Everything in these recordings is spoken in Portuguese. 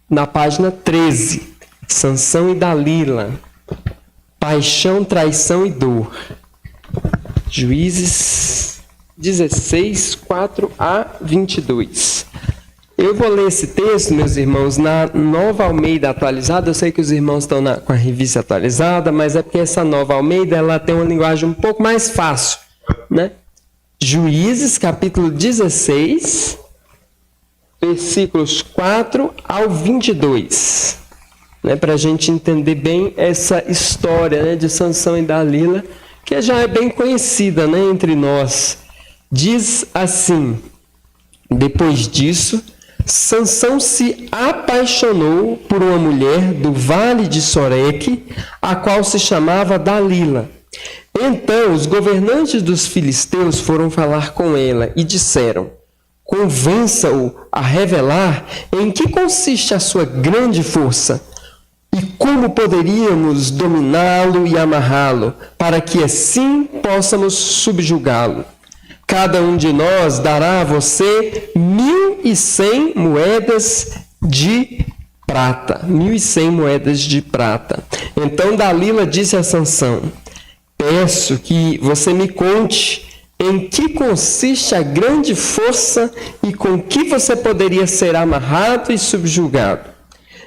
na página 13, Sansão e Dalila, paixão, traição e dor. Juízes 16, 4 a 22. Eu vou ler esse texto, meus irmãos, na Nova Almeida atualizada. Eu sei que os irmãos estão com a revista atualizada, mas é porque essa Nova Almeida ela tem uma linguagem um pouco mais fácil, né? Juízes, capítulo 16, versículos 4 ao 22. Né? Para a gente entender bem essa história, né, de Sansão e Dalila, que já é bem conhecida, né, entre nós. Diz assim: depois disso, Sansão se apaixonou por uma mulher do vale de Soreque, a qual se chamava Dalila. Então os governantes dos filisteus foram falar com ela e disseram: convença-o a revelar em que consiste a sua grande força e como poderíamos dominá-lo e amarrá-lo, para que assim possamos subjugá-lo. Cada um de nós dará a você 1.100 moedas de prata. 1.100 moedas de prata. Então Dalila disse a Sansão: peço que você me conte em que consiste a grande força e com que você poderia ser amarrado e subjugado.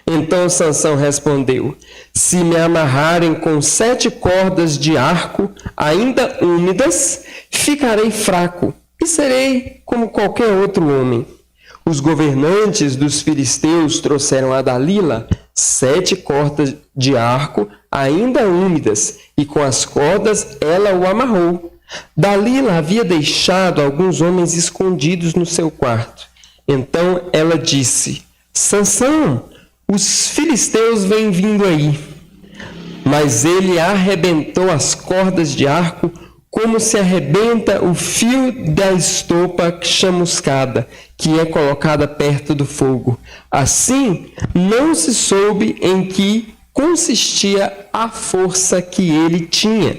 Então Sansão respondeu: se me amarrarem com 7 cordas de arco, ainda úmidas, ficarei fraco e serei como qualquer outro homem. Os governantes dos filisteus trouxeram a Dalila 7 cordas de arco, ainda úmidas, e com as cordas ela o amarrou. Dalila havia deixado alguns homens escondidos no seu quarto. Então ela disse: Sansão, os filisteus vêm vindo aí. Mas ele arrebentou as cordas de arco como se arrebenta o fio da estopa chamuscada, que é colocada perto do fogo. Assim, não se soube em que consistia a força que ele tinha.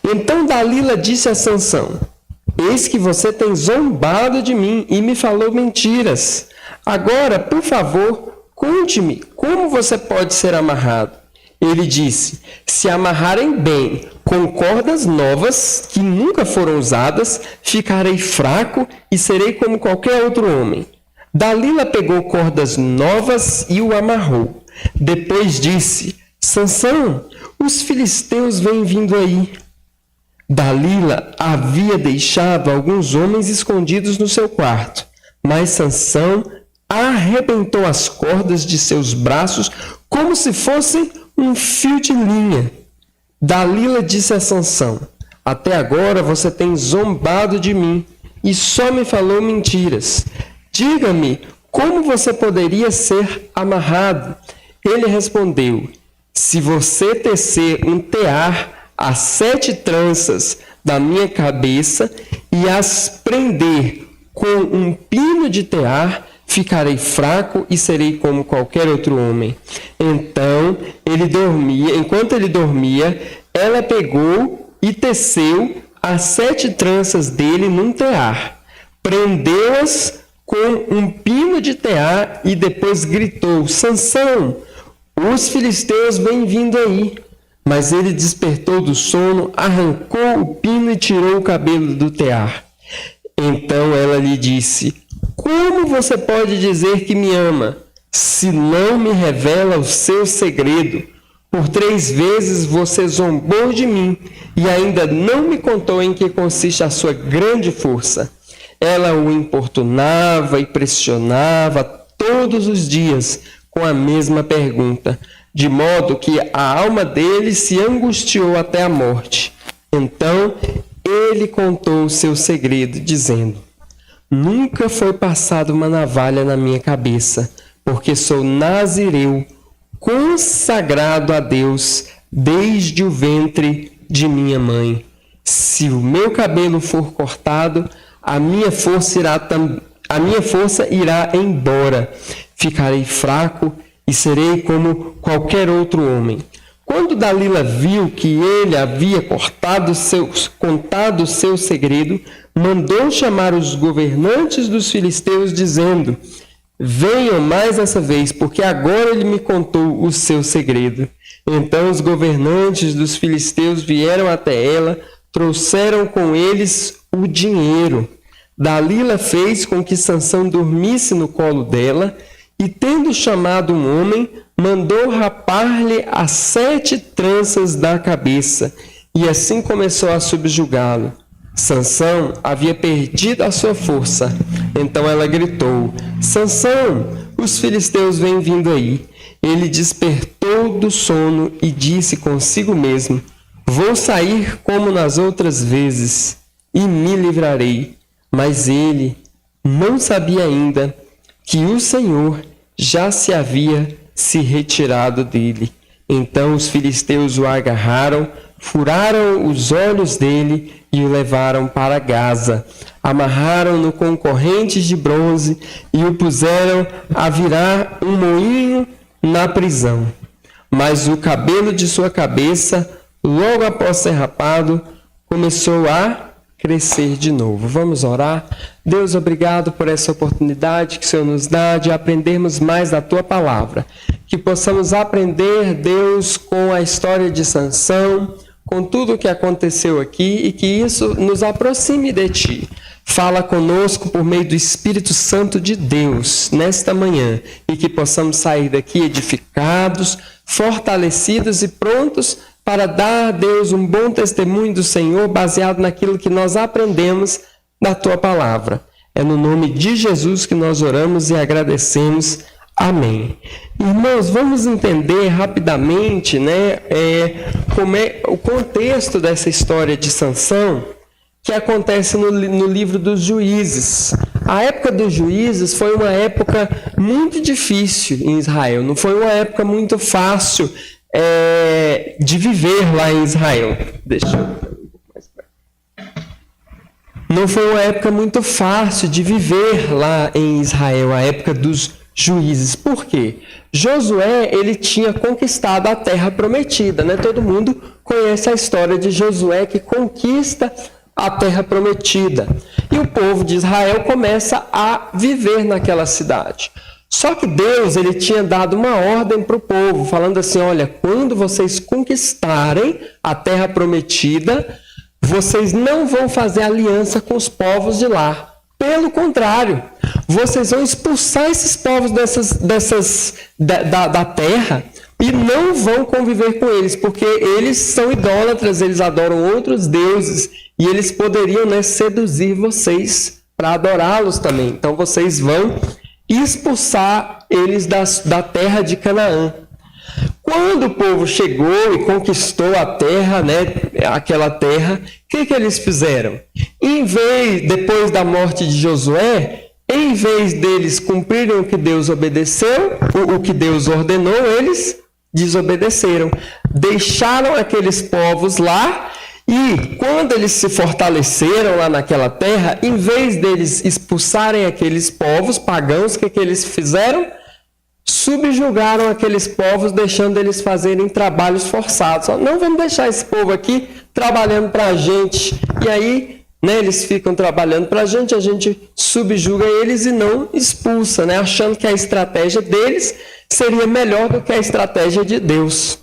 Então Dalila disse a Sansão: eis que você tem zombado de mim e me falou mentiras. Agora, por favor, conte-me como você pode ser amarrado. Ele disse: se amarrarem bem com cordas novas, que nunca foram usadas, ficarei fraco e serei como qualquer outro homem. Dalila pegou cordas novas e o amarrou. Depois disse: Sansão, os filisteus vêm vindo aí. Dalila havia deixado alguns homens escondidos no seu quarto, mas Sansão arrebentou as cordas de seus braços como se fossem um fio de linha. Dalila disse a Sansão: até agora você tem zombado de mim e só me falou mentiras. Diga-me, como você poderia ser amarrado? Ele respondeu: se você tecer um tear as 7 tranças da minha cabeça e as prender com um pino de tear, ficarei fraco e serei como qualquer outro homem. Então, enquanto ele dormia, ela pegou e teceu as 7 tranças dele num tear, prendeu-as com um pino de tear e depois gritou: Sansão, os filisteus vêm vindo aí. Mas ele despertou do sono, arrancou o pino e tirou o cabelo do tear. Então ela lhe disse: como você pode dizer que me ama, se não me revela o seu segredo? Por 3 vezes você zombou de mim e ainda não me contou em que consiste a sua grande força. Ela o importunava e pressionava todos os dias com a mesma pergunta, de modo que a alma dele se angustiou até a morte. Então ele contou o seu segredo, dizendo: nunca foi passada uma navalha na minha cabeça, porque sou nazireu, consagrado a Deus desde o ventre de minha mãe. Se o meu cabelo for cortado, a minha força irá embora. Ficarei fraco e serei como qualquer outro homem. Quando Dalila viu que ele havia contado o seu segredo, mandou chamar os governantes dos filisteus, dizendo: venham mais essa vez, porque agora ele me contou o seu segredo. Então os governantes dos filisteus vieram até ela, trouxeram com eles o dinheiro. Dalila fez com que Sansão dormisse no colo dela, e tendo chamado um homem, mandou rapar-lhe as 7 tranças da cabeça, e assim começou a subjugá-lo. Sansão havia perdido a sua força. Então ela gritou: Sansão, os filisteus vêm vindo aí. Ele despertou do sono e disse consigo mesmo: vou sair como nas outras vezes e me livrarei. Mas ele não sabia ainda que o Senhor já se havia se retirado dele. Então os filisteus o agarraram, furaram os olhos dele e o levaram para Gaza. Amarraram-no com correntes de bronze e o puseram a virar um moinho na prisão. Mas o cabelo de sua cabeça, logo após ser rapado, começou a crescer de novo. Vamos orar? Deus, obrigado por essa oportunidade que o Senhor nos dá de aprendermos mais da Tua Palavra. Que possamos aprender, Deus, com a história de Sansão, com tudo o que aconteceu aqui e que isso nos aproxime de Ti. Fala conosco por meio do Espírito Santo de Deus nesta manhã e que possamos sair daqui edificados, fortalecidos e prontos para dar a Deus um bom testemunho do Senhor baseado naquilo que nós aprendemos da Tua Palavra. É no nome de Jesus que nós oramos e agradecemos. Amém. Irmãos, vamos entender rapidamente, como é o contexto dessa história de Sansão que acontece no livro dos Juízes. A época dos Juízes foi uma época muito difícil em Israel, não foi uma época muito fácil de viver lá em Israel. Não foi uma época muito fácil de viver lá em Israel, a época dos Juízes. Por quê? Josué, ele tinha conquistado a terra prometida, né? Todo mundo conhece a história de Josué que conquista a terra prometida. E o povo de Israel começa a viver naquela cidade. Só que Deus, ele tinha dado uma ordem para o povo, falando assim: olha, quando vocês conquistarem a terra prometida, vocês não vão fazer aliança com os povos de lá. Pelo contrário, vocês vão expulsar esses povos da terra e não vão conviver com eles, porque eles são idólatras, eles adoram outros deuses e eles poderiam seduzir vocês para adorá-los também. Então vocês vão expulsar eles da terra de Canaã. Quando o povo chegou e conquistou a terra, aquela terra, o que eles fizeram? Depois da morte de Josué, em vez deles cumprirem o que Deus obedeceu, o que Deus ordenou, eles desobedeceram. Deixaram aqueles povos lá e quando eles se fortaleceram lá naquela terra, em vez deles expulsarem aqueles povos pagãos, o que eles fizeram? Subjugaram aqueles povos, deixando eles fazerem trabalhos forçados. Não vamos deixar esse povo aqui trabalhando para a gente. E aí, eles ficam trabalhando para a gente subjuga eles e não expulsa, achando que a estratégia deles seria melhor do que a estratégia de Deus.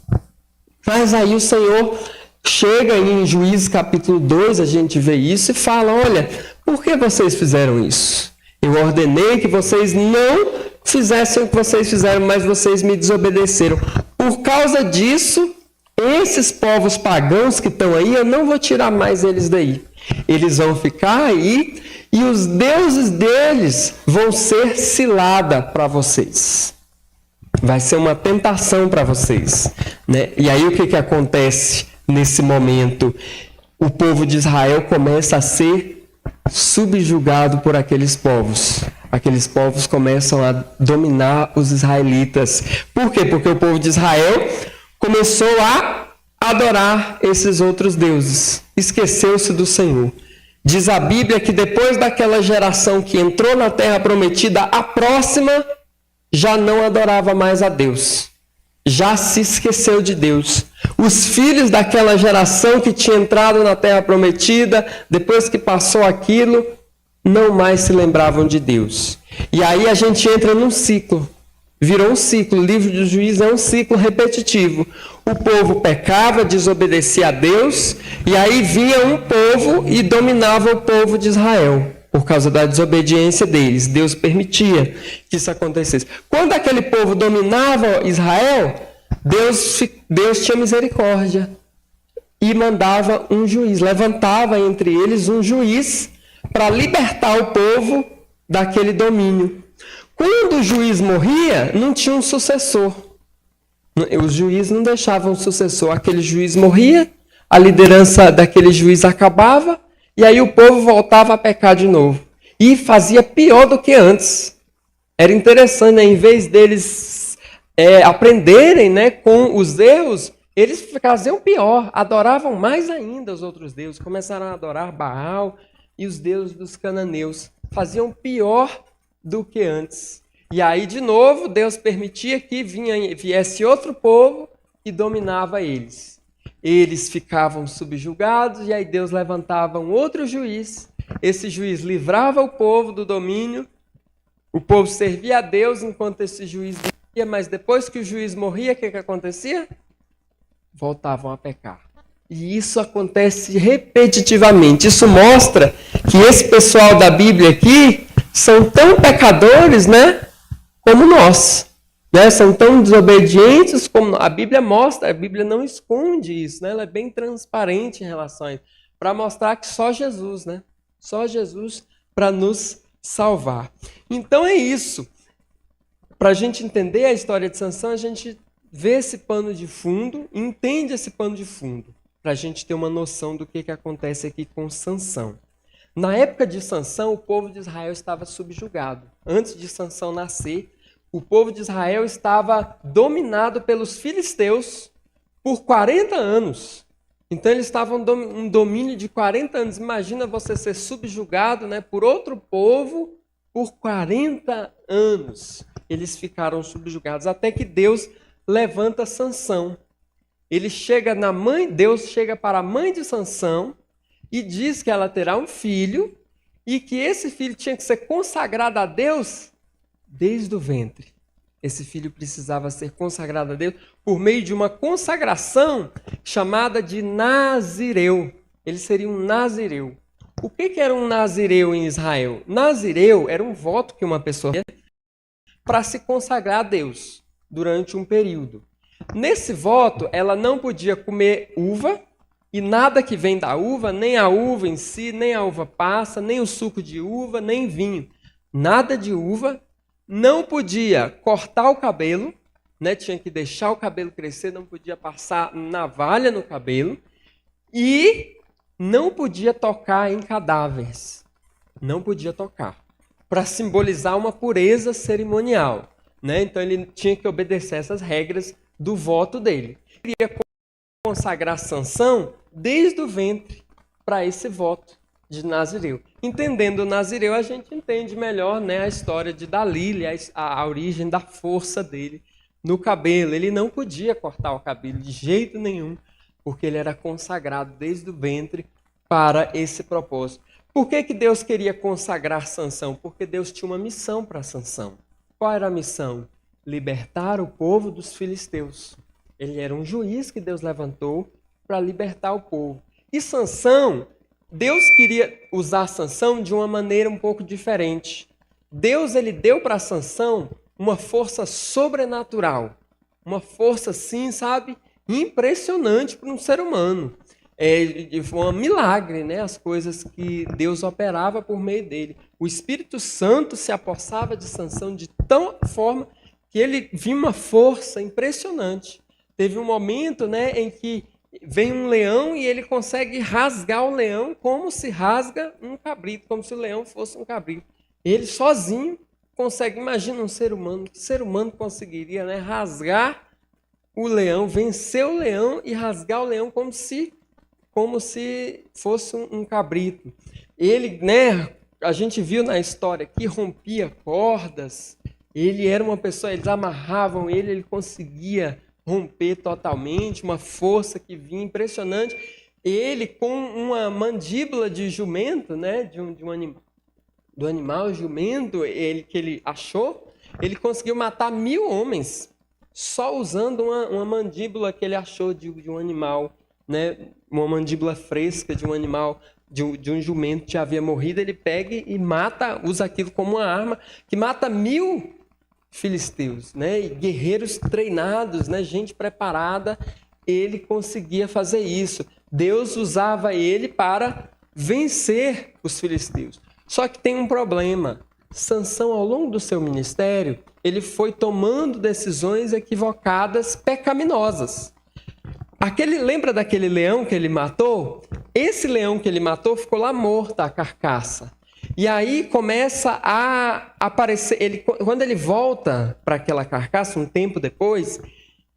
Mas aí o Senhor chega em Juízes capítulo 2, a gente vê isso e fala: olha, por que vocês fizeram isso? Eu ordenei que vocês não fizessem o que vocês fizeram, mas vocês me desobedeceram. Por causa disso, esses povos pagãos que estão aí, eu não vou tirar mais eles daí. Eles vão ficar aí e os deuses deles vão ser cilada para vocês. Vai ser uma tentação para vocês. E aí o que acontece nesse momento? O povo de Israel começa a ser subjugado por aqueles povos. Aqueles povos começam a dominar os israelitas. Por quê? Porque o povo de Israel começou a adorar esses outros deuses. Esqueceu-se do Senhor. Diz a Bíblia que depois daquela geração que entrou na terra prometida, a próxima já não adorava mais a Deus. Já se esqueceu de Deus. Os filhos daquela geração que tinha entrado na terra prometida, depois que passou aquilo, não mais se lembravam de Deus. E aí a gente entra num ciclo. Virou um ciclo. O livro do Juízes é um ciclo repetitivo. O povo pecava, desobedecia a Deus, e aí vinha um povo e dominava o povo de Israel. Por causa da desobediência deles. Deus permitia que isso acontecesse. Quando aquele povo dominava Israel, Deus tinha misericórdia e mandava um juiz, levantava entre eles um juiz para libertar o povo daquele domínio. Quando o juiz morria, não tinha um sucessor. Os juízes não deixavam um sucessor. Aquele juiz morria, a liderança daquele juiz acabava, e aí o povo voltava a pecar de novo. E fazia pior do que antes. Era interessante, né? Em vez deles aprenderem, né, com os erros, eles faziam pior, adoravam mais ainda os outros deuses. Começaram a adorar Baal e os deuses dos cananeus. Faziam pior do que antes. E aí, de novo, Deus permitia que viesse outro povo e dominava eles. Eles ficavam subjugados e aí Deus levantava um outro juiz. Esse juiz livrava o povo do domínio. O povo servia a Deus enquanto esse juiz morria, mas depois que o juiz morria, o que acontecia? Voltavam a pecar. E isso acontece repetitivamente. Isso mostra que esse pessoal da Bíblia aqui são tão pecadores, né, como nós. Né? São tão desobedientes como a Bíblia mostra. A Bíblia não esconde isso, né? Ela é bem transparente em relação a isso, para mostrar que só Jesus, né? Só Jesus para nos salvar. Então é isso. Para a gente entender a história de Sansão, a gente vê esse pano de fundo, entende esse pano de fundo, para a gente ter uma noção do que acontece aqui com Sansão. Na época de Sansão, o povo de Israel estava subjugado. Antes de Sansão nascer, o povo de Israel estava dominado pelos filisteus por 40 anos. Então eles estavam um domínio de 40 anos. Imagina você ser subjugado, né, por outro povo por 40 anos. Eles ficaram subjugados até que Deus levanta Sansão. Deus chega para a mãe de Sansão e diz que ela terá um filho e que esse filho tinha que ser consagrado a Deus desde o ventre. Esse filho precisava ser consagrado a Deus por meio de uma consagração chamada de nazireu. Ele seria um nazireu. O que era um nazireu em Israel? Nazireu era um voto que uma pessoa fazia para se consagrar a Deus durante um período. Nesse voto, ela não podia comer uva, e nada que vem da uva, nem a uva em si, nem a uva passa, nem o suco de uva, nem vinho. Nada de uva. Não podia cortar o cabelo, né? Tinha que deixar o cabelo crescer, não podia passar navalha no cabelo. E não podia tocar em cadáveres. Não podia tocar. Para simbolizar uma pureza cerimonial. Né? Então ele tinha que obedecer essas regras do voto dele. Ele queria consagrar Sansão desde o ventre para esse voto de Nazireu. Entendendo o Nazireu, a gente entende melhor, né, a história de Dalila, a origem da força dele no cabelo. Ele não podia cortar o cabelo de jeito nenhum, porque ele era consagrado desde o ventre para esse propósito. Por que Deus queria consagrar Sansão? Porque Deus tinha uma missão para Sansão. Qual era a missão? Libertar o povo dos filisteus. Ele era um juiz que Deus levantou para libertar o povo. E Sansão, Deus queria usar Sansão de uma maneira um pouco diferente. Deus ele deu para Sansão uma força sobrenatural. Uma força assim, sabe, impressionante para um ser humano. Foi um milagre, né? As coisas que Deus operava por meio dele. O Espírito Santo se apossava de Sansão de tal forma que ele viu uma força impressionante. Teve um momento, né, em que vem um leão e ele consegue rasgar o leão como se rasga um cabrito, como se o leão fosse um cabrito. Ele sozinho consegue, imagina um ser humano, que ser humano conseguiria, né, rasgar o leão, vencer o leão e rasgar o leão como se fosse um cabrito. Ele, né, a gente viu na história que rompia cordas. Ele era uma pessoa, eles amarravam ele, ele conseguia romper totalmente, uma força que vinha impressionante. Ele com uma mandíbula de jumento, né, de um animal, do animal jumento que ele achou, ele conseguiu matar 1000 homens, só usando uma mandíbula que ele achou de um animal, né? Uma mandíbula fresca de um animal, de um jumento que havia morrido. Ele pega e mata, usa aquilo como uma arma, que mata 1000 filisteus, né? E guerreiros treinados, né? Gente preparada, ele conseguia fazer isso. Deus usava ele para vencer os filisteus. Só que tem um problema. Sansão, ao longo do seu ministério, ele foi tomando decisões equivocadas, pecaminosas. Lembra daquele leão que ele matou? Esse leão que ele matou ficou lá morto, a carcaça. E aí começa a aparecer, quando ele volta para aquela carcaça, um tempo depois,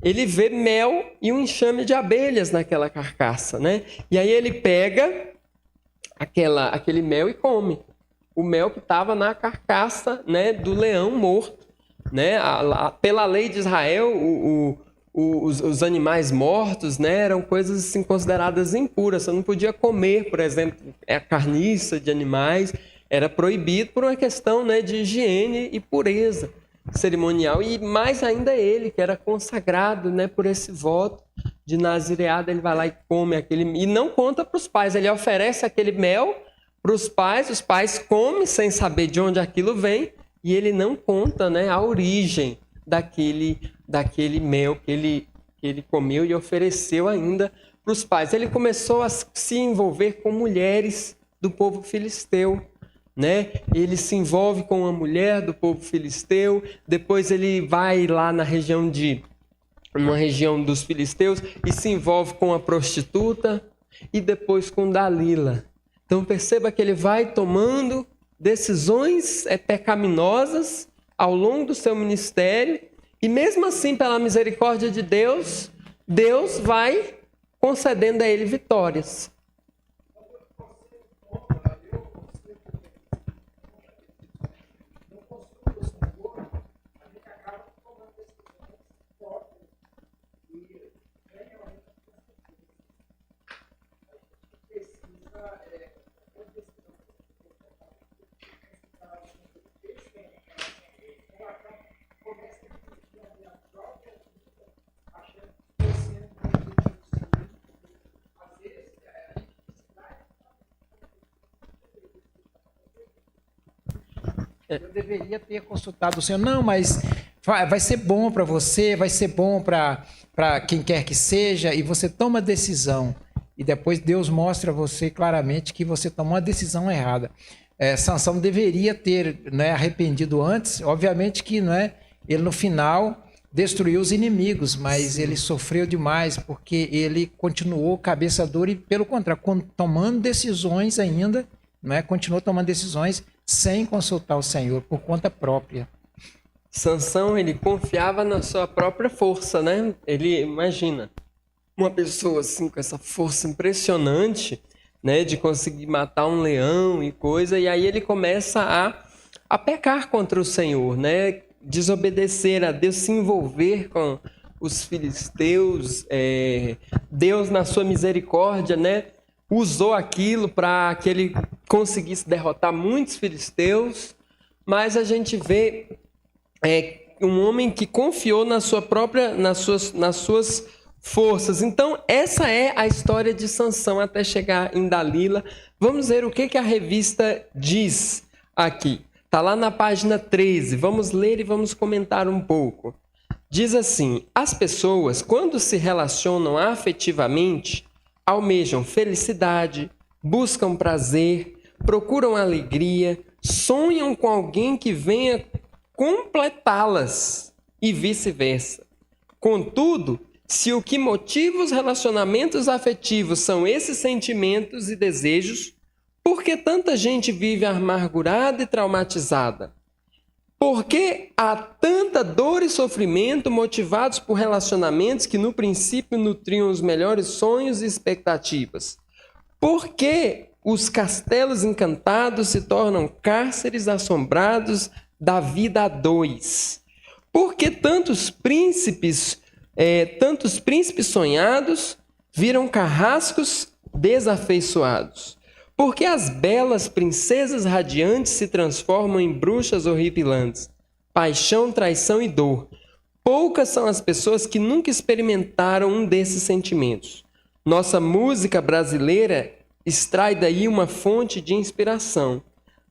ele vê mel e um enxame de abelhas naquela carcaça, né? E aí ele pega aquele mel e come. O mel que estava na carcaça, né, do leão morto, né? Pela lei de Israel, os animais mortos, né, eram coisas assim, consideradas impuras. Você não podia comer, por exemplo, a carniça de animais. Era proibido por uma questão, né, de higiene e pureza cerimonial. E mais ainda ele, que era consagrado, né, por esse voto de nazireado, ele vai lá e come aquele... E não conta para os pais, ele oferece aquele mel para os pais comem sem saber de onde aquilo vem, e ele não conta, né, a origem daquele mel que ele comeu e ofereceu ainda para os pais. Ele começou a se envolver com mulheres do povo filisteu, né? Ele se envolve com uma mulher do povo filisteu, depois ele vai lá uma região dos filisteus e se envolve com a prostituta e depois com Dalila. Então perceba que ele vai tomando decisões pecaminosas ao longo do seu ministério, e mesmo assim, pela misericórdia de Deus, Deus vai concedendo a ele vitórias. Eu deveria ter consultado o Senhor. Não, mas vai ser bom para você, vai ser bom para quem quer que seja, e você toma a decisão. E depois Deus mostra a você claramente que você tomou uma decisão errada. Sansão deveria ter, né, arrependido antes. Obviamente que, né, ele no final destruiu os inimigos, mas ele sofreu demais porque ele continuou cabeça dura e, pelo contrário, tomando decisões ainda, né, continuou tomando decisões sem consultar o Senhor, por conta própria. Sansão, ele confiava na sua própria força, né? Ele, imagina, uma pessoa assim com essa força impressionante, né, de conseguir matar um leão e coisa, e aí ele começa a pecar contra o Senhor, né? Desobedecer a Deus, se envolver com os filisteus. Deus, na sua misericórdia, né, usou aquilo para que ele conseguisse derrotar muitos filisteus, mas a gente vê um homem que confiou nas suas forças. Então, essa é a história de Sansão até chegar em Dalila. Vamos ver o que a revista diz aqui. Está lá na página 13. Vamos ler e vamos comentar um pouco. Diz assim: as pessoas, quando se relacionam afetivamente, almejam felicidade, buscam prazer, procuram alegria, sonham com alguém que venha completá-las e vice-versa. Contudo, se o que motiva os relacionamentos afetivos são esses sentimentos e desejos, por que tanta gente vive amargurada e traumatizada? Por que há tanta dor e sofrimento motivados por relacionamentos que no princípio nutriam os melhores sonhos e expectativas? Por que os castelos encantados se tornam cárceres assombrados da vida a dois? Por que tantos príncipes sonhados viram carrascos desafeiçoados? Porque as belas princesas radiantes se transformam em bruxas horripilantes. Paixão, traição e dor. Poucas são as pessoas que nunca experimentaram um desses sentimentos. Nossa música brasileira extrai daí uma fonte de inspiração.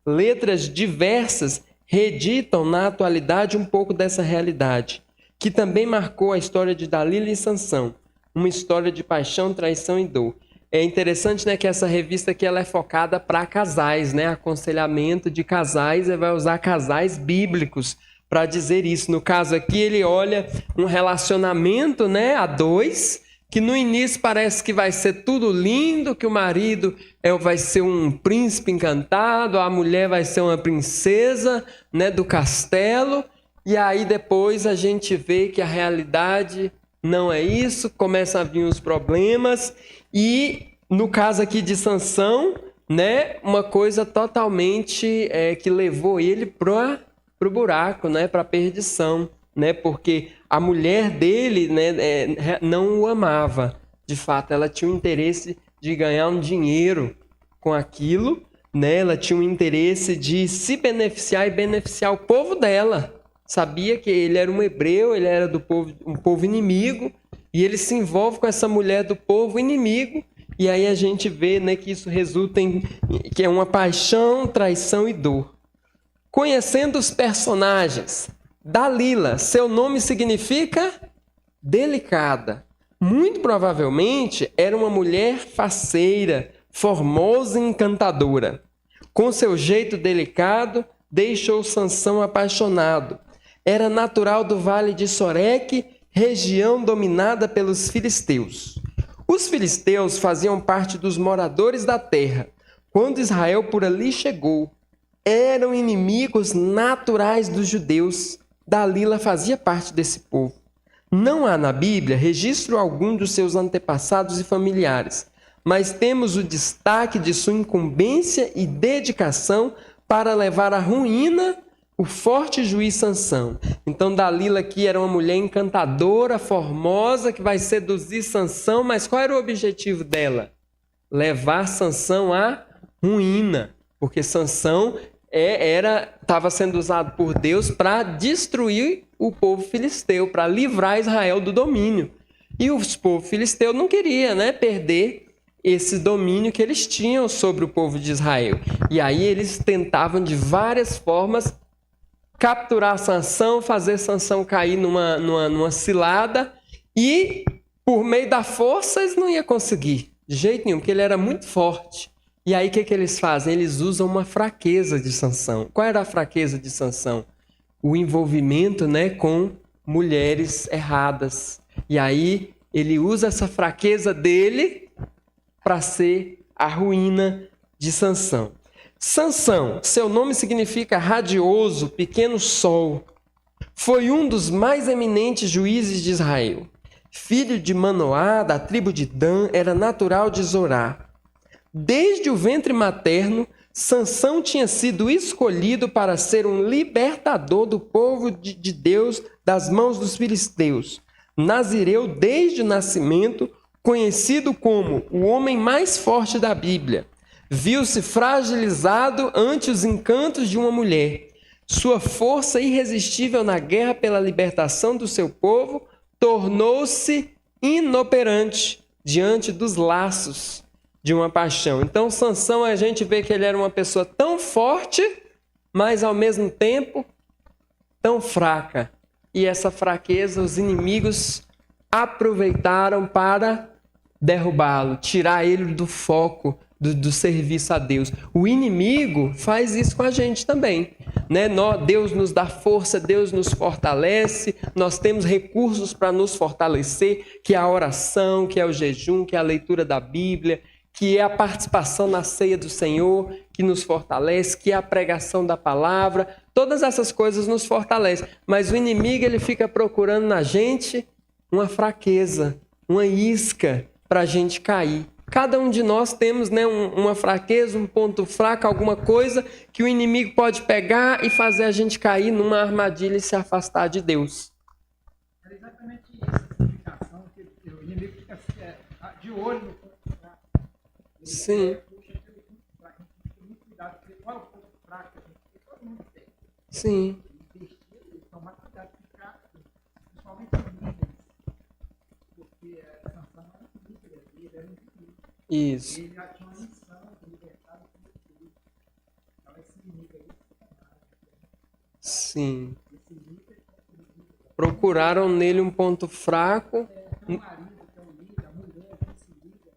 Letras diversas reeditam na atualidade um pouco dessa realidade, que também marcou a história de Dalila e Sansão, uma história de paixão, traição e dor. É interessante, né, que essa revista aqui ela é focada para casais, né, aconselhamento de casais, e vai usar casais bíblicos para dizer isso. No caso aqui, ele olha um relacionamento, né, a dois, que no início parece que vai ser tudo lindo, que o marido vai ser um príncipe encantado, a mulher vai ser uma princesa, né, do castelo, e aí depois a gente vê que a realidade não é isso, começam a vir os problemas, e no caso aqui de Sansão, né, uma coisa totalmente que levou ele para o buraco, né, para a perdição, né, porque a mulher dele, né, não o amava. De fato, ela tinha um interesse de ganhar um dinheiro com aquilo, né, ela tinha um interesse de se beneficiar e beneficiar o povo dela. Sabia que ele era um hebreu, ele era do povo, um povo inimigo, e ele se envolve com essa mulher do povo inimigo, e aí a gente vê, né, que isso resulta em que é uma paixão, traição e dor. Conhecendo os personagens, Dalila, seu nome significa delicada. Muito provavelmente era uma mulher faceira, formosa e encantadora. Com seu jeito delicado, deixou Sansão apaixonado. Era natural do vale de Soreque, região dominada pelos filisteus. Os filisteus faziam parte dos moradores da terra. Quando Israel por ali chegou, eram inimigos naturais dos judeus. Dalila fazia parte desse povo. Não há na Bíblia registro algum dos seus antepassados e familiares, mas temos o destaque de sua incumbência e dedicação para levar à ruína o forte juiz Sansão. Então Dalila aqui era uma mulher encantadora, formosa, que vai seduzir Sansão, mas qual era o objetivo dela? Levar Sansão à ruína, porque Sansão estava sendo usado por Deus para destruir o povo filisteu, para livrar Israel do domínio. E os povos filisteus não queriam, né, perder esse domínio que eles tinham sobre o povo de Israel. E aí eles tentavam de várias formas capturar Sansão, fazer Sansão cair numa cilada, e por meio da força eles não iam conseguir, de jeito nenhum, porque ele era muito forte. E aí o que eles fazem? Eles usam uma fraqueza de Sansão. Qual era a fraqueza de Sansão? O envolvimento, né, com mulheres erradas. E aí ele usa essa fraqueza dele para ser a ruína de Sansão. Sansão, seu nome significa radioso, pequeno sol. Foi um dos mais eminentes juízes de Israel. Filho de Manoá, da tribo de Dan, era natural de Zorá. Desde o ventre materno, Sansão tinha sido escolhido para ser um libertador do povo de Deus das mãos dos filisteus. Nazireu desde o nascimento, conhecido como o homem mais forte da Bíblia. Viu-se fragilizado ante os encantos de uma mulher. Sua força irresistível na guerra pela libertação do seu povo tornou-se inoperante diante dos laços de uma paixão. Então, Sansão, a gente vê que ele era uma pessoa tão forte, mas ao mesmo tempo tão fraca. E essa fraqueza os inimigos aproveitaram para derrubá-lo, tirar ele do foco do serviço a Deus. O inimigo faz isso com a gente também, né? Deus nos dá força, Deus nos fortalece, nós temos recursos para nos fortalecer, que é a oração, que é o jejum, que é a leitura da Bíblia, que é a participação na ceia do Senhor, que nos fortalece, que é a pregação da palavra. Todas essas coisas nos fortalecem, mas o inimigo ele fica procurando na gente uma fraqueza, uma isca para a gente cair. Cada um de nós temos, né, uma fraqueza, um ponto fraco, alguma coisa que o inimigo pode pegar e fazer a gente cair numa armadilha e se afastar de Deus. É exatamente isso, essa explicação, que o inimigo fica de olho no ponto fraco. Sim. Sim. Tomar cuidado de ficar, principalmente líderes, porque Sansão era um líder, ele era um inimigo. Isso. Ele já tinha uma missão de libertar o povo de Deus. Então esse inimigo aí, Sim. Procuraram nele um ponto fraco. o marido que é o líder, a mulher que se liga,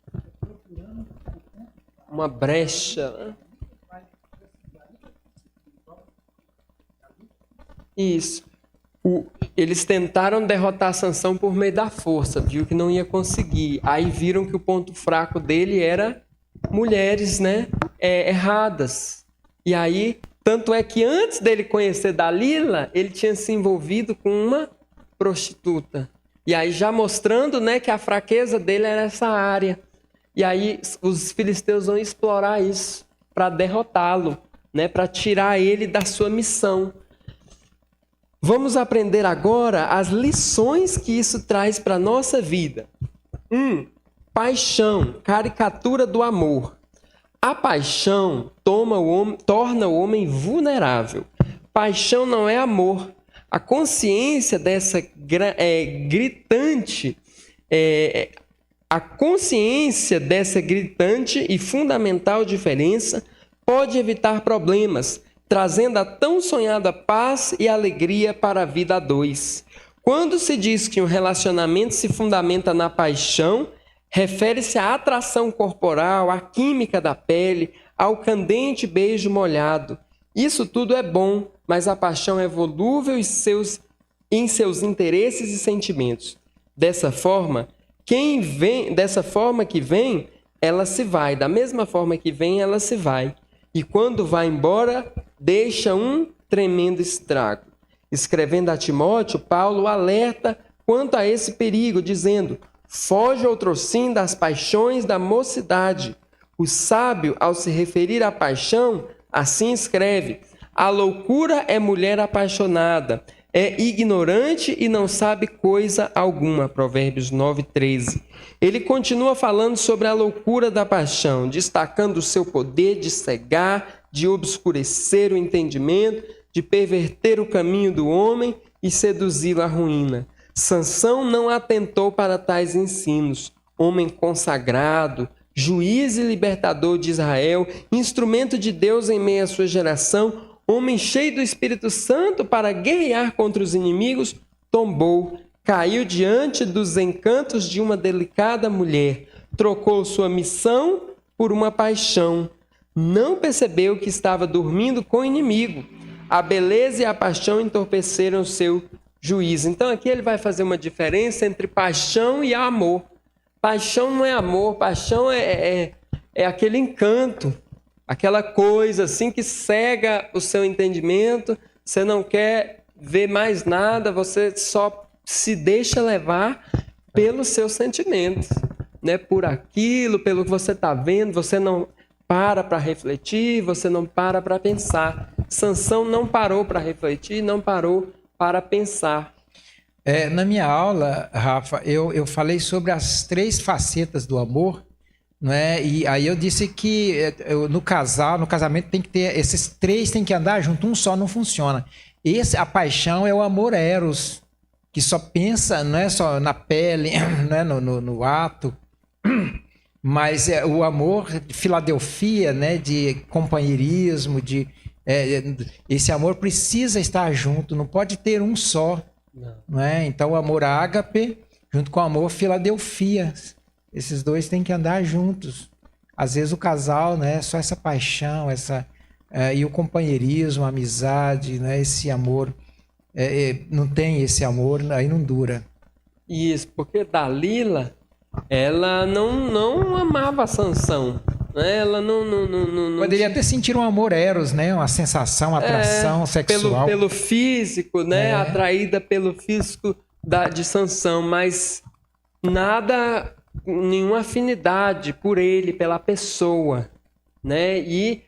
fica procurando o ponto fraco. Uma brecha, né? Isso. Eles tentaram derrotar Sansão por meio da força, viu que não ia conseguir. Aí viram que o ponto fraco dele era mulheres, né? Erradas. E aí, tanto é que antes dele conhecer Dalila, ele tinha se envolvido com uma prostituta. E aí já mostrando, né, que a fraqueza dele era essa área. E aí os filisteus vão explorar isso para derrotá-lo, né, para tirar ele da sua missão. Vamos aprender agora as lições que isso traz para a nossa vida. 1. Caricatura do amor. A paixão torna o homem vulnerável. Paixão não é amor. A consciência dessa gritante e fundamental diferença pode evitar problemas, trazendo a tão sonhada paz e alegria para a vida a dois. Quando se diz que um relacionamento se fundamenta na paixão, refere-se à atração corporal, à química da pele, ao candente beijo molhado. Isso tudo é bom, mas a paixão é volúvel em seus interesses e sentimentos. Dessa forma que vem, ela se vai. Da mesma forma que vem, ela se vai. E quando vai embora, deixa um tremendo estrago. Escrevendo a Timóteo, Paulo alerta quanto a esse perigo, dizendo: foge outrossim das paixões da mocidade. O sábio, ao se referir à paixão, assim escreve: a loucura é mulher apaixonada, é ignorante e não sabe coisa alguma. Provérbios 9:13. Ele continua falando sobre a loucura da paixão, destacando o seu poder de cegar, de obscurecer o entendimento, de perverter o caminho do homem e seduzi-lo à ruína. Sansão não atentou para tais ensinos. Homem consagrado, juiz e libertador de Israel, instrumento de Deus em meio à sua geração, homem cheio do Espírito Santo para guerrear contra os inimigos, tombou, caiu diante dos encantos de uma delicada mulher, trocou sua missão por uma paixão. Não percebeu que estava dormindo com o inimigo. A beleza e a paixão entorpeceram seu juízo. Então aqui ele vai fazer uma diferença entre paixão e amor. Paixão não é amor, paixão é aquele encanto, aquela coisa assim que cega o seu entendimento, você não quer ver mais nada, você só se deixa levar pelos seus sentimentos, né? Por aquilo, pelo que você está vendo, você não para refletir, você não para pensar. Sansão não parou para refletir, não parou para pensar. Na minha aula, Rafa, eu falei sobre as 3 facetas do amor, né? E aí eu disse que no casamento tem que ter, esses 3 tem que andar junto, um só não funciona. A paixão é o amor eros, que só pensa, não é só na pele, não é no ato, mas é o amor de Filadelfia, né? De companheirismo, esse amor precisa estar junto, não pode ter um só. Não é? Então o amor ágape junto com o amor Filadelfia, esses 2 têm que andar juntos. Às vezes o casal, né, só essa paixão, e o companheirismo, a amizade, né, esse amor, não tem esse amor, aí não dura. Isso, porque Dalila, ela não amava Sansão. Ela não poderia até sentir um amor eros, né? Uma sensação, uma atração sexual. Pelo físico, né? Atraída pelo físico de Sansão, mas nenhuma afinidade por ele, pela pessoa, né? E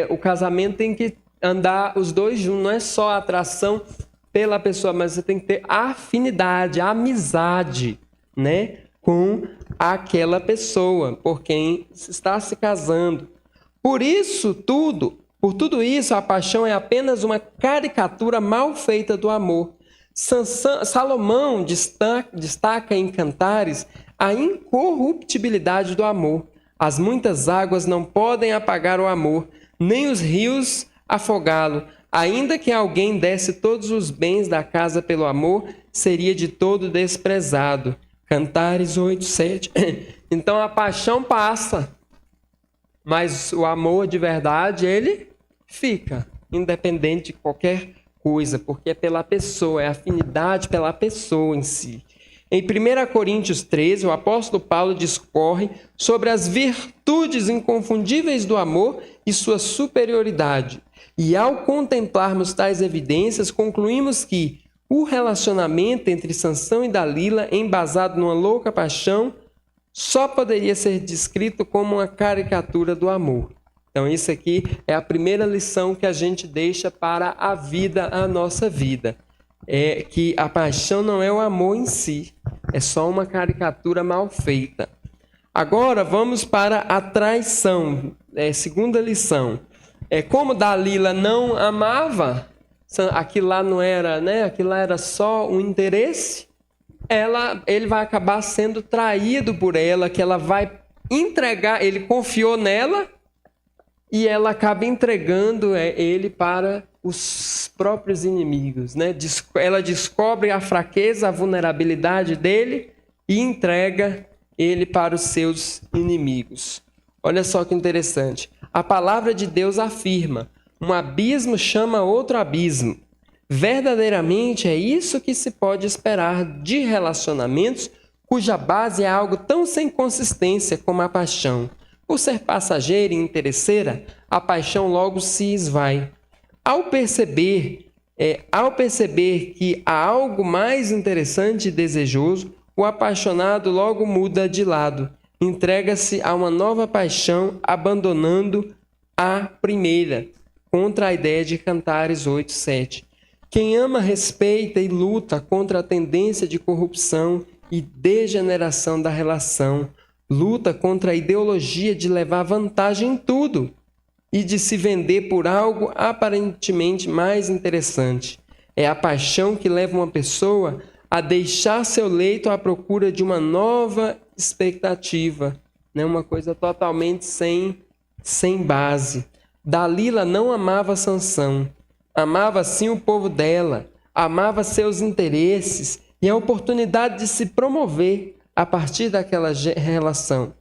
o casamento tem que andar os 2 juntos, não é só a atração pela pessoa, mas você tem que ter afinidade, amizade, né? Com aquela pessoa por quem está se casando. Por isso tudo, Por tudo isso, a paixão é apenas uma caricatura mal feita do amor. Salomão destaca em Cantares a incorruptibilidade do amor. As muitas águas não podem apagar o amor, nem os rios afogá-lo. Ainda que alguém desse todos os bens da casa pelo amor, seria de todo desprezado. Cantares 8:7. Então a paixão passa, mas o amor de verdade, ele fica, independente de qualquer coisa, porque é pela pessoa, é afinidade pela pessoa em si. Em 1 Coríntios 13, o apóstolo Paulo discorre sobre as virtudes inconfundíveis do amor e sua superioridade. E ao contemplarmos tais evidências, concluímos que o relacionamento entre Sansão e Dalila, embasado numa louca paixão, só poderia ser descrito como uma caricatura do amor. Então, isso aqui é a primeira lição que a gente deixa para a vida, a nossa vida. É que a paixão não é o amor em si, é só uma caricatura mal feita. Agora, vamos para a traição, segunda lição. Como Dalila não amava, aquilo lá não era, né? Aquilo lá era só um interesse. Ele vai acabar sendo traído por ela, que ela vai entregar, ele confiou nela e ela acaba entregando ele para os próprios inimigos, né? Ela descobre a fraqueza, a vulnerabilidade dele e entrega ele para os seus inimigos. Olha só que interessante. A palavra de Deus afirma: um abismo chama outro abismo. Verdadeiramente é isso que se pode esperar de relacionamentos cuja base é algo tão sem consistência como a paixão. Por ser passageira e interesseira, a paixão logo se esvai. Ao perceber que há algo mais interessante e desejoso, o apaixonado logo muda de lado, entrega-se a uma nova paixão, abandonando a primeira, contra a ideia de Cantares 8:7. Quem ama respeita e luta contra a tendência de corrupção e degeneração da relação, luta contra a ideologia de levar vantagem em tudo e de se vender por algo aparentemente mais interessante. É a paixão que leva uma pessoa a deixar seu leito à procura de uma nova expectativa, né? Uma coisa totalmente sem base. Dalila não amava Sansão, amava sim o povo dela, amava seus interesses e a oportunidade de se promover a partir daquela relação.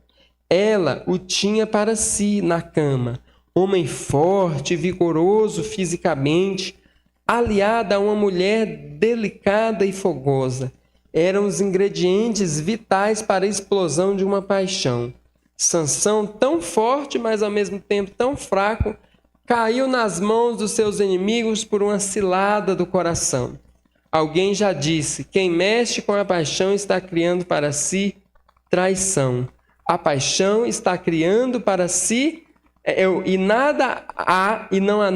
Ela o tinha para si na cama, homem forte, vigoroso fisicamente, aliada a uma mulher delicada e fogosa. Eram os ingredientes vitais para a explosão de uma paixão. Sansão, tão forte, mas ao mesmo tempo tão fraco, caiu nas mãos dos seus inimigos por uma cilada do coração. Alguém já disse: quem mexe com a paixão está criando para si traição. A paixão está criando para si e nada há e não há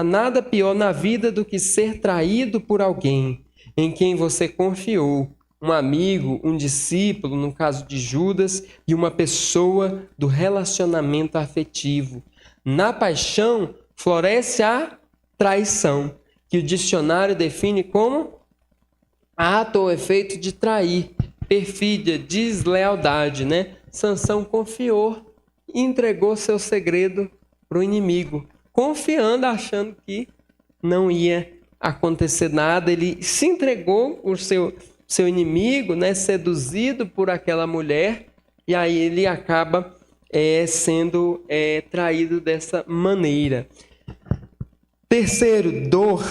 nada pior na vida do que ser traído por alguém em quem você confiou. Um amigo, um discípulo, no caso de Judas, e uma pessoa do relacionamento afetivo. Na paixão floresce a traição, que o dicionário define como ato ou efeito de trair, perfídia, deslealdade, né? Sansão confiou e entregou seu segredo para o inimigo, confiando, achando que não ia acontecer nada. Ele se entregou por seu inimigo, né? Seduzido por aquela mulher, e aí ele acaba sendo traído dessa maneira. Terceiro, dor,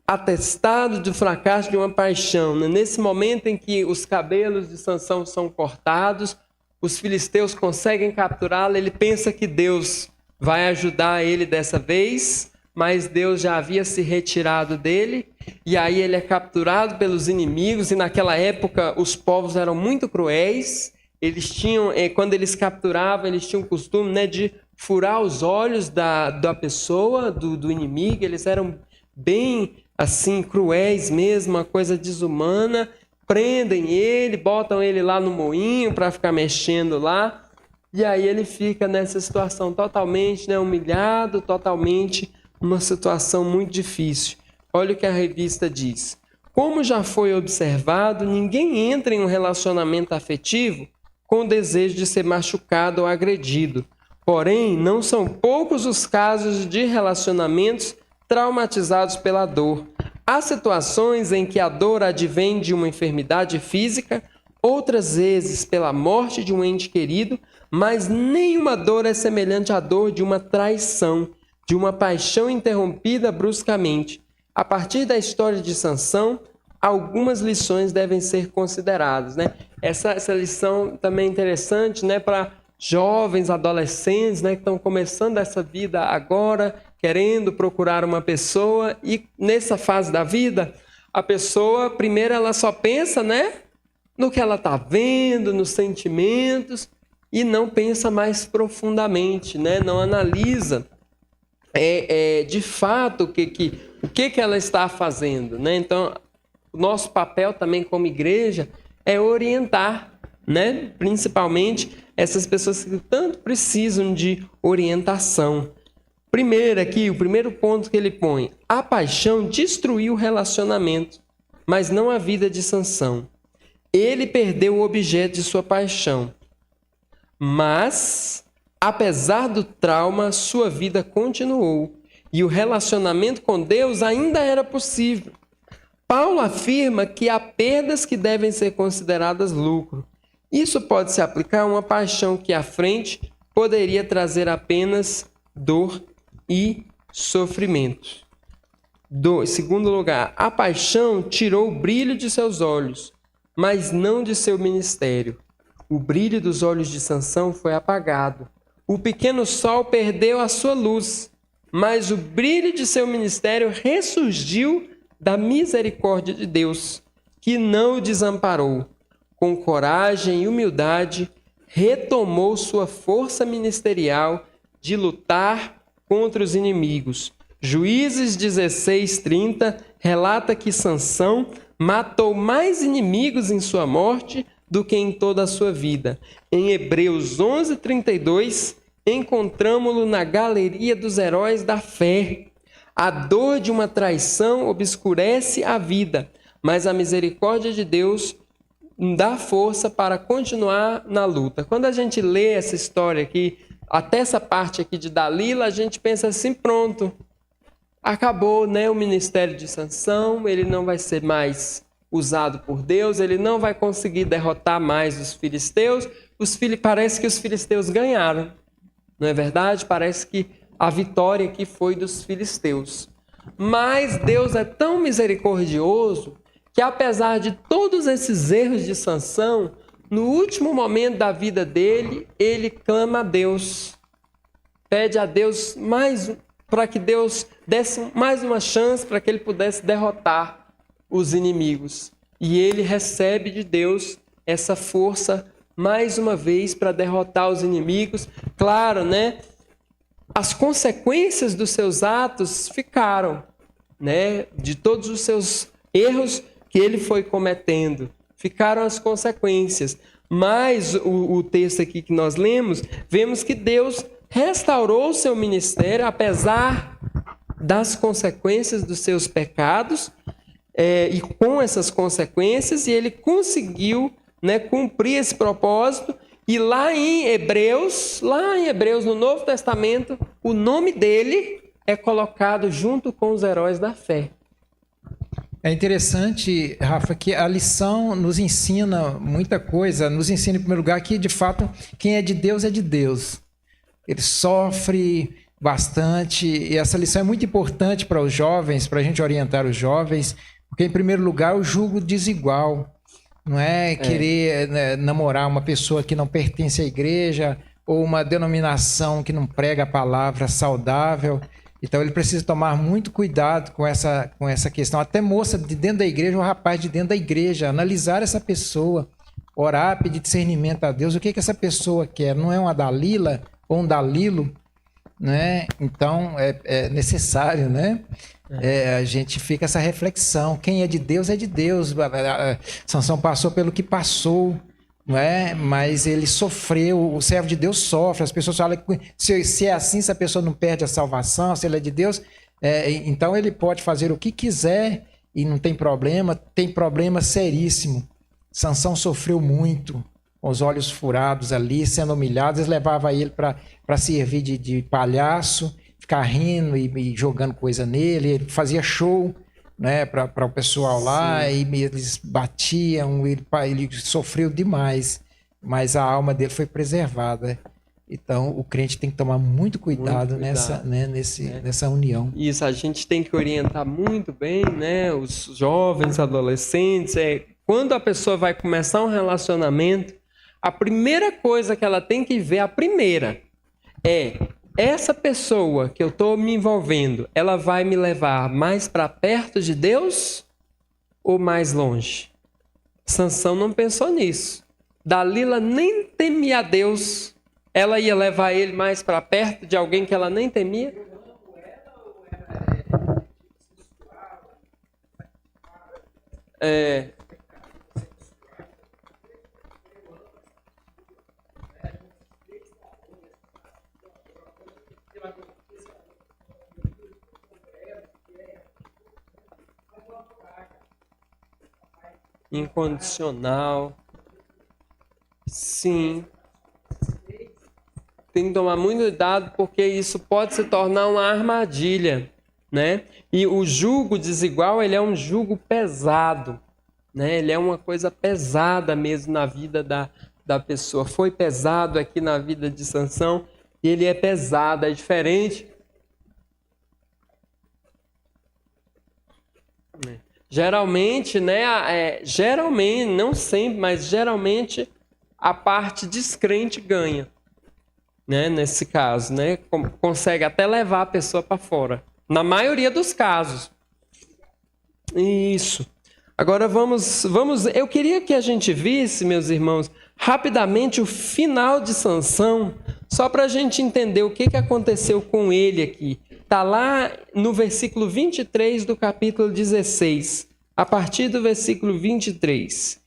atestado do fracasso de uma paixão. Nesse momento em que os cabelos de Sansão são cortados, os filisteus conseguem capturá-lo, ele pensa que Deus vai ajudar ele dessa vez, mas Deus já havia se retirado dele, e aí ele é capturado pelos inimigos, e naquela época os povos eram muito cruéis. Eles tinham, quando eles capturavam, eles tinham o costume, né, de furar os olhos da pessoa, do inimigo. Eles eram bem assim, cruéis mesmo, uma coisa desumana. Prendem ele, botam ele lá no moinho para ficar mexendo lá, E aí ele fica nessa situação totalmente, né, humilhado, totalmente uma situação muito difícil. Olha o que a revista diz. Como já foi observado, ninguém entra em um relacionamento afetivo com o desejo de ser machucado ou agredido. Porém, não são poucos os casos de relacionamentos traumatizados pela dor. Há situações em que a dor advém de uma enfermidade física, outras vezes pela morte de um ente querido, mas nenhuma dor é semelhante à dor de uma traição, de uma paixão interrompida bruscamente. A partir da história de Sansão, algumas lições devem ser consideradas, né? Essa lição também é interessante, né, para jovens, adolescentes, né, que estão começando essa vida agora, querendo procurar uma pessoa, e nessa fase da vida, a pessoa, primeiro, ela só pensa, né, no que ela está vendo, nos sentimentos, e não pensa mais profundamente, né, não analisa de fato o que ela está fazendo, né? Então, o nosso papel também como igreja é orientar, né, principalmente essas pessoas que tanto precisam de orientação. Primeiro aqui, o primeiro ponto que ele põe: a paixão destruiu o relacionamento, mas não a vida de Sansão. Ele perdeu o objeto de sua paixão, mas, apesar do trauma, sua vida continuou e o relacionamento com Deus ainda era possível. Paulo afirma que há perdas que devem ser consideradas lucro. Isso pode se aplicar a uma paixão que à frente poderia trazer apenas dor e sofrimento. Em segundo lugar, a paixão tirou o brilho de seus olhos, mas não de seu ministério. O brilho dos olhos de Sansão foi apagado. O pequeno sol perdeu a sua luz, mas o brilho de seu ministério ressurgiu da misericórdia de Deus, que não o desamparou. Com coragem e humildade, retomou sua força ministerial de lutar contra os inimigos. Juízes 16:30 relata que Sansão matou mais inimigos em sua morte do que em toda a sua vida. Em Hebreus 11:32, encontramo-lo na galeria dos heróis da fé. A dor de uma traição obscurece a vida, mas a misericórdia de Deus dá força para continuar na luta. Quando a gente lê essa história aqui, até essa parte aqui de Dalila, a gente pensa assim, pronto, acabou, né, o ministério de Sansão, ele não vai ser mais usado por Deus, ele não vai conseguir derrotar mais os filisteus. Parece que os filisteus ganharam, não é verdade? Parece que a vitória aqui foi dos filisteus. Mas Deus é tão misericordioso que, apesar de todos esses erros de Sansão, no último momento da vida dele, ele clama a Deus, pede a Deus para que Deus desse mais uma chance para que ele pudesse derrotar os inimigos. E ele recebe de Deus essa força mais uma vez para derrotar os inimigos. Claro, né? As consequências dos seus atos ficaram, né? De todos os seus erros que ele foi cometendo, ficaram as consequências. Mas o texto aqui que nós lemos, vemos que Deus restaurou o seu ministério, apesar das consequências dos seus pecados, e com essas consequências, e ele conseguiu, né, cumprir esse propósito. E lá em Hebreus, no Novo Testamento, o nome dele é colocado junto com os heróis da fé. É interessante, Rafa, que a lição nos ensina muita coisa. Nos ensina, em primeiro lugar, que, de fato, quem é de Deus é de Deus. Ele sofre bastante, e essa lição é muito importante para os jovens, para a gente orientar os jovens, porque, em primeiro lugar, o julgo desigual. Não é querer, né, namorar uma pessoa que não pertence à igreja ou uma denominação que não prega a palavra saudável. Então ele precisa tomar muito cuidado com essa questão. Até moça de dentro da igreja ou rapaz de dentro da igreja, analisar essa pessoa, orar, pedir discernimento a Deus. O que essa pessoa quer? Não é uma Dalila ou um Dalilo, né? Então é necessário, né? A gente fica essa reflexão. Quem é de Deus é de Deus. Sansão passou pelo que passou, não é? Mas ele sofreu, o servo de Deus sofre. As pessoas falam que se é assim, se a pessoa não perde a salvação, se ele é de Deus, então ele pode fazer o que quiser e não tem problema seríssimo. Sansão sofreu muito, com os olhos furados ali, sendo humilhado. Eles levavam ele para servir de palhaço, ficar rindo e jogando coisa nele. Ele fazia show, né, para o pessoal lá. Sim. E eles batiam, ele sofreu demais, mas a alma dele foi preservada. Então o crente tem que tomar muito cuidado, nessa união. Isso, a gente tem que orientar muito bem, né, os jovens, adolescentes. Quando a pessoa vai começar um relacionamento, a primeira coisa que ela tem que ver, essa pessoa que eu estou me envolvendo, ela vai me levar mais para perto de Deus ou mais longe? Sansão não pensou nisso. Dalila nem temia a Deus. Ela ia levar ele mais para perto de alguém que ela nem temia? Incondicional. Sim. Tem que tomar muito cuidado, porque isso pode se tornar uma armadilha, né? E o jugo desigual, ele é um jugo pesado, né? Ele é uma coisa pesada mesmo na vida da pessoa. Foi pesado aqui na vida de Sansão, e ele é pesado, é diferente. Geralmente, né? Geralmente, não sempre, mas geralmente a parte descrente ganha. Né, nesse caso, né, consegue até levar a pessoa para fora. Na maioria dos casos. Isso. Agora vamos. Eu queria que a gente visse, meus irmãos, rapidamente o final de Sansão, só para a gente entender o que aconteceu com ele aqui. Está lá no versículo 23 do capítulo 16. A partir do versículo 23.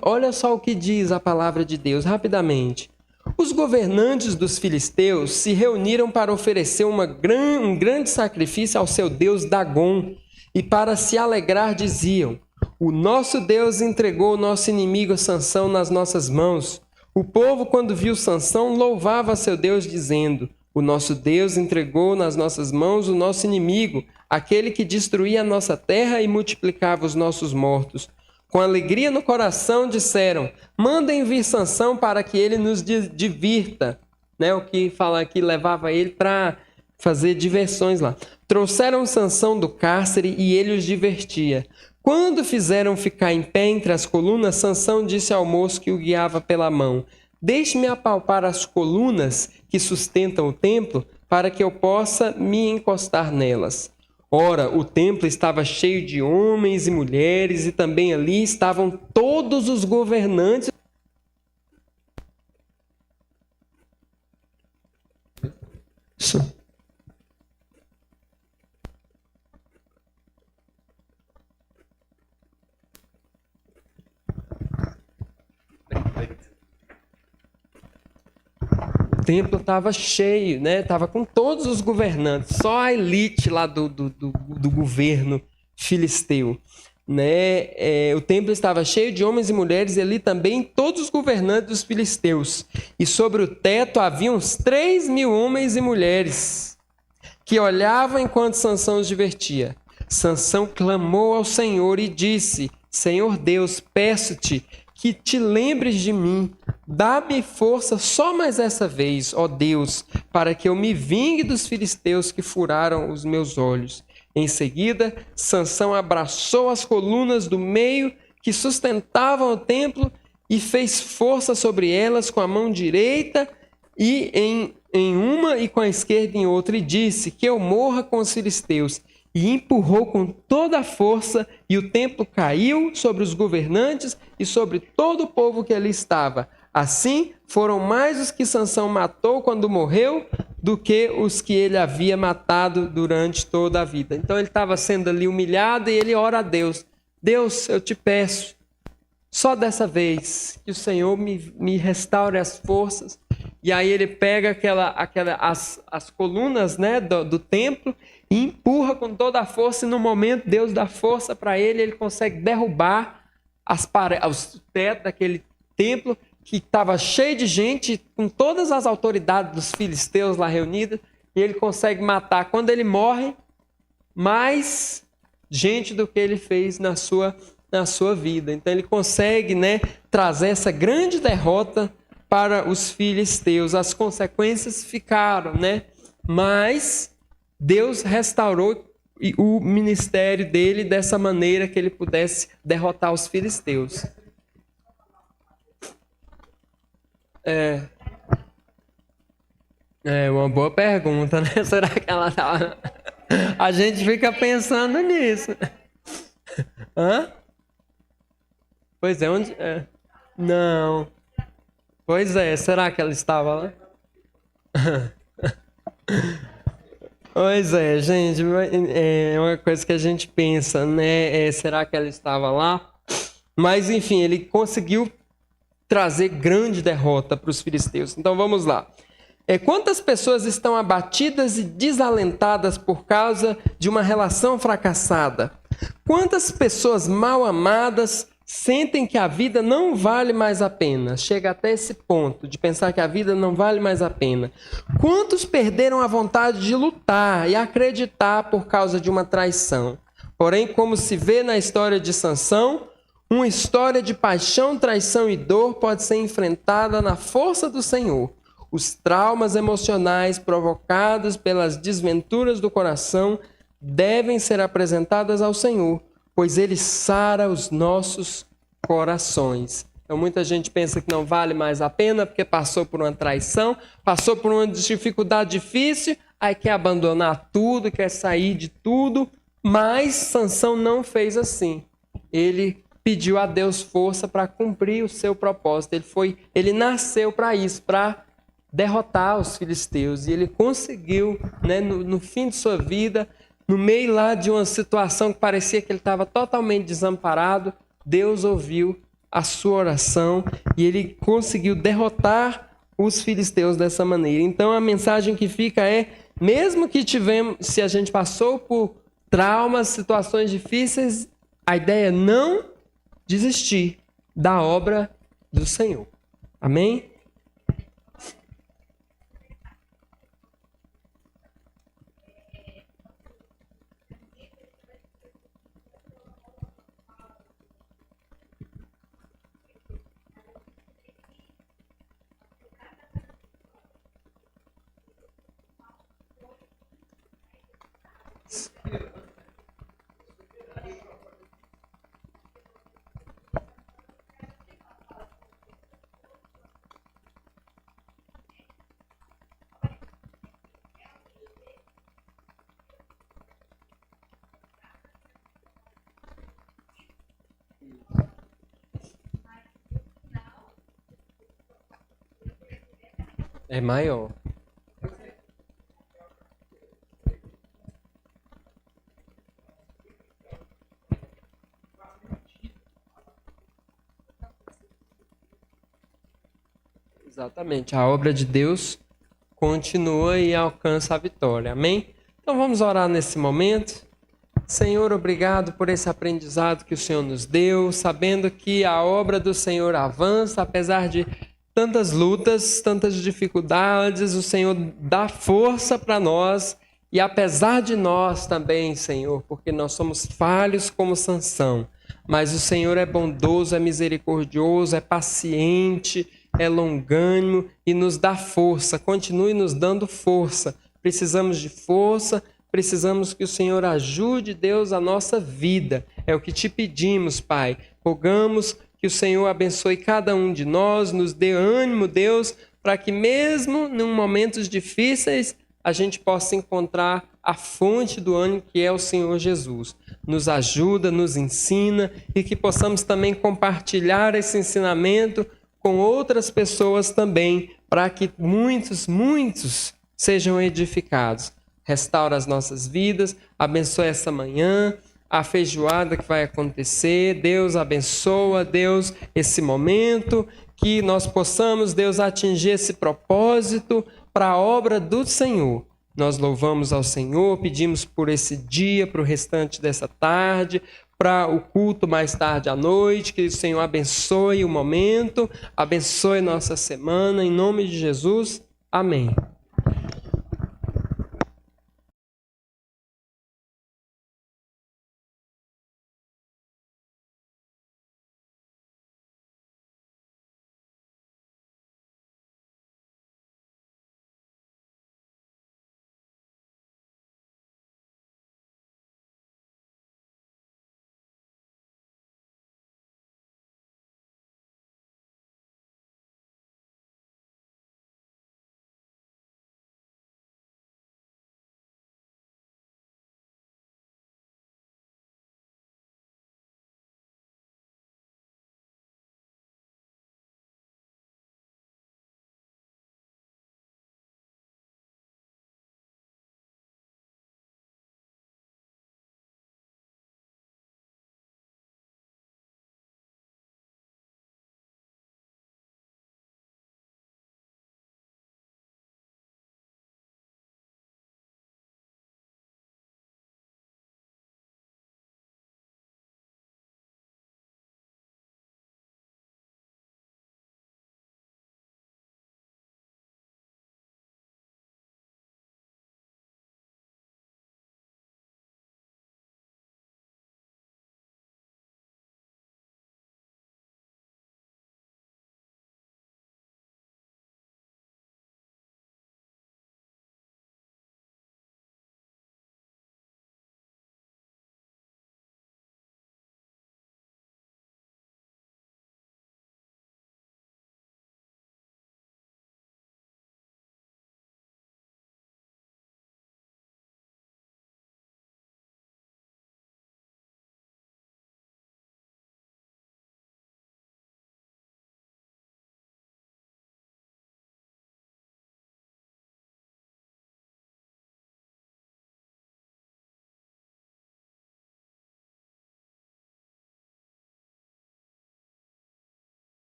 Olha só o que diz a palavra de Deus, rapidamente. Os governantes dos filisteus se reuniram para oferecer um grande sacrifício ao seu deus Dagom, e para se alegrar diziam: o nosso Deus entregou o nosso inimigo Sansão nas nossas mãos. O povo, quando viu Sansão, louvava seu Deus, dizendo: o nosso Deus entregou nas nossas mãos o nosso inimigo, aquele que destruía a nossa terra e multiplicava os nossos mortos. Com alegria no coração disseram: mandem vir Sansão para que ele nos divirta. Né? O que fala aqui, levava ele para fazer diversões lá. Trouxeram Sansão do cárcere e ele os divertia. Quando fizeram ficar em pé entre as colunas, Sansão disse ao moço que o guiava pela mão: deixe-me apalpar as colunas que sustentam o templo, para que eu possa me encostar nelas. Ora, o templo estava cheio de homens e mulheres, e também ali estavam todos os governantes. O templo estava cheio, né? Estava com todos os governantes, só a elite lá do governo filisteu. Né? O templo estava cheio de homens e mulheres, e ali também todos os governantes dos filisteus. E sobre o teto havia uns 3.000 homens e mulheres que olhavam enquanto Sansão os divertia. Sansão clamou ao Senhor e disse: Senhor Deus, peço-te que te lembres de mim. Dá-me força só mais essa vez, ó Deus, para que eu me vingue dos filisteus que furaram os meus olhos. Em seguida, Sansão abraçou as colunas do meio que sustentavam o templo e fez força sobre elas com a mão direita e em uma e com a esquerda em outra, e disse: que eu morra com os filisteus. E empurrou com toda a força, e o templo caiu sobre os governantes e sobre todo o povo que ali estava. Assim, foram mais os que Sansão matou quando morreu do que os que ele havia matado durante toda a vida. Então ele estava sendo ali humilhado, e ele ora a Deus: Deus, eu te peço, Só dessa vez que o Senhor me restaure as forças. E aí ele pega as colunas, né, do templo e empurra com toda a força. E no momento Deus dá força para ele, ele consegue derrubar os tetos daquele templo que estava cheio de gente, com todas as autoridades dos filisteus lá reunidas. E ele consegue matar, quando ele morre, mais gente do que ele fez na sua vida. Então ele consegue, né, trazer essa grande derrota para os filisteus. As consequências ficaram, né? Mas Deus restaurou o ministério dele dessa maneira que ele pudesse derrotar os filisteus. É uma boa pergunta, né? Será que ela tá... A gente fica pensando nisso. Hã? Pois é, onde... É. Não. Pois é, será que ela estava lá? Pois é, gente, é uma coisa que a gente pensa, né? Será que ela estava lá? Mas, enfim, ele conseguiu trazer grande derrota para os filisteus. Então, vamos lá. Quantas pessoas estão abatidas e desalentadas por causa de uma relação fracassada? Quantas pessoas mal amadas sentem que a vida não vale mais a pena? Chega até esse ponto de pensar que a vida não vale mais a pena. Quantos perderam a vontade de lutar e acreditar por causa de uma traição? Porém, como se vê na história de Sansão, uma história de paixão, traição e dor pode ser enfrentada na força do Senhor. Os traumas emocionais provocados pelas desventuras do coração devem ser apresentadas ao Senhor, pois Ele sara os nossos corações. Então muita gente pensa que não vale mais a pena porque passou por uma traição, passou por uma dificuldade difícil, aí quer abandonar tudo, quer sair de tudo, mas Sansão não fez assim. Ele pediu a Deus força para cumprir o seu propósito. Ele nasceu para isso, para derrotar os filisteus. E ele conseguiu, né, no fim de sua vida, no meio lá de uma situação que parecia que ele estava totalmente desamparado, Deus ouviu a sua oração e ele conseguiu derrotar os filisteus dessa maneira. Então a mensagem que fica é, mesmo que se a gente passou por traumas, situações difíceis, a ideia é não desistir da obra do Senhor. Amém? É maior. Exatamente. A obra de Deus continua e alcança a vitória. Amém? Então vamos orar nesse momento. Senhor, obrigado por esse aprendizado que o Senhor nos deu, sabendo que a obra do Senhor avança, apesar de tantas lutas, tantas dificuldades, o Senhor dá força para nós e apesar de nós também, Senhor, porque nós somos falhos como Sansão, mas o Senhor é bondoso, é misericordioso, é paciente, é longânimo e nos dá força. Continue nos dando força. Precisamos de força, precisamos que o Senhor ajude, Deus, a nossa vida. É o que te pedimos, Pai. Rogamos que o Senhor abençoe cada um de nós, nos dê ânimo, Deus, para que mesmo em momentos difíceis a gente possa encontrar a fonte do ânimo que é o Senhor Jesus. Nos ajuda, nos ensina e que possamos também compartilhar esse ensinamento com outras pessoas também, para que muitos sejam edificados. Restaura as nossas vidas, abençoe essa manhã, a feijoada que vai acontecer. Deus abençoa, Deus, esse momento, que nós possamos, Deus, atingir esse propósito para a obra do Senhor. Nós louvamos ao Senhor, pedimos por esse dia, para o restante dessa tarde, para o culto mais tarde à noite, que o Senhor abençoe o momento, abençoe nossa semana, em nome de Jesus. Amém.